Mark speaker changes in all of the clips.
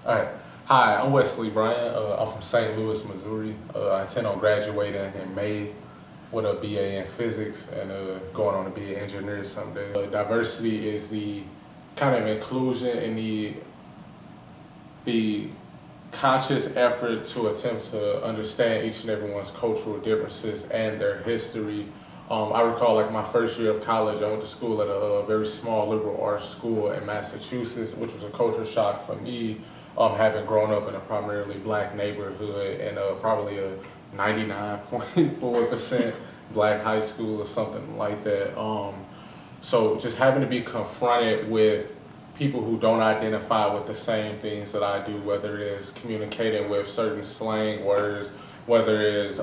Speaker 1: All right. Hi, I'm Wesley Bryant. I'm from St. Louis, Missouri. I intend on graduating in May with a BA in physics and going on to be an engineer someday. Diversity is the kind of inclusion and the conscious effort to attempt to understand each and everyone's cultural differences and their history. I recall like my first year of college, I went to school at a very small liberal arts school in Massachusetts, which was a culture shock for me, having grown up in a primarily black neighborhood and probably a 99.4% black high school or something like that. So just having to be confronted with people who don't identify with the same things that I do, whether it is communicating with certain slang words, whether it is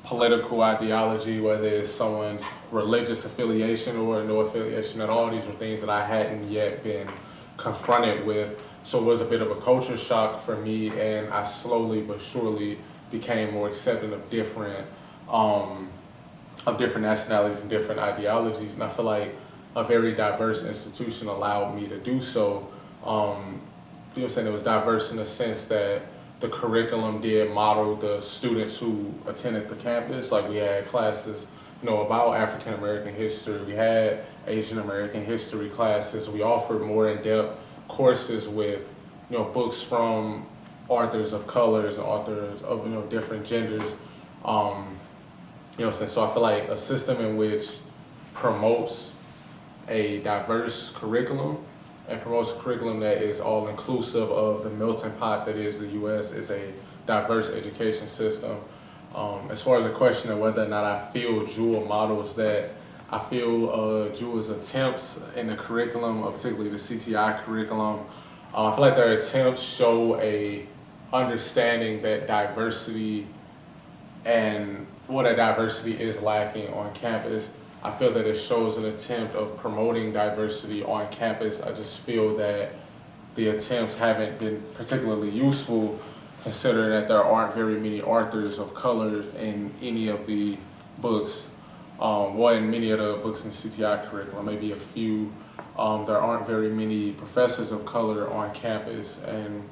Speaker 1: political ideology, whether it's someone's religious affiliation or no affiliation at all. These were things that I hadn't yet been confronted with. So it was a bit of a culture shock for me, and I slowly but surely became more accepting of different nationalities and different ideologies. And I feel like a very diverse institution allowed me to do so. You know what I'm saying? It was diverse in the sense that the curriculum did model the students who attended the campus. Like we had classes, about African American history. We had Asian American history classes. We offered more in-depth courses with, books from authors of colors and authors of, different genders. So I feel like a system in which promotes a diverse curriculum and promotes a curriculum that is all inclusive of the melting pot that is the U.S. is a diverse education system. As far as the question of whether or not I feel Jewel models that, I feel Jewel's attempts in the curriculum, particularly the CTI curriculum, I feel like their attempts show a understanding that diversity and what a diversity is lacking on campus. I feel that it shows an attempt of promoting diversity on campus. I just feel that the attempts haven't been particularly useful, considering that there aren't very many authors of color in any of the books. In many of the books in the CTI curriculum, maybe a few. There aren't very many professors of color on campus, and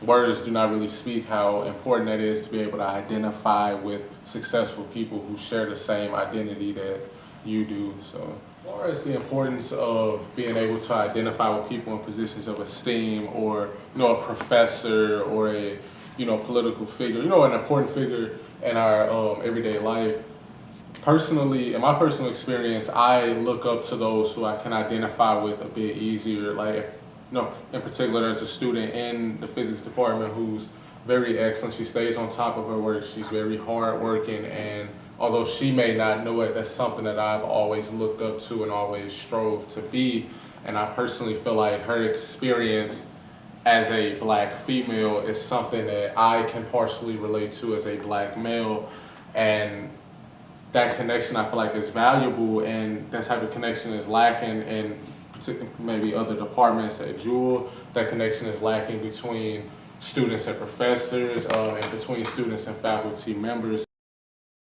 Speaker 1: words do not really speak how important that is to be able to identify with successful people who share the same identity that you do. So as far as the importance of being able to identify with people in positions of esteem, or a professor or a political figure, an important figure in our everyday life. Personally, in my personal experience, I look up to those who I can identify with a bit easier. Like, in particular, there's a student in the physics department who's very excellent. She stays on top of her work. She's very hardworking, and although she may not know it, that's something that I've always looked up to and always strove to be. And I personally feel like her experience as a black female is something that I can partially relate to as a black male, and that connection I feel like is valuable, and that type of connection is lacking in maybe other departments at Jewel. That connection is lacking between students and professors, and between students and faculty members.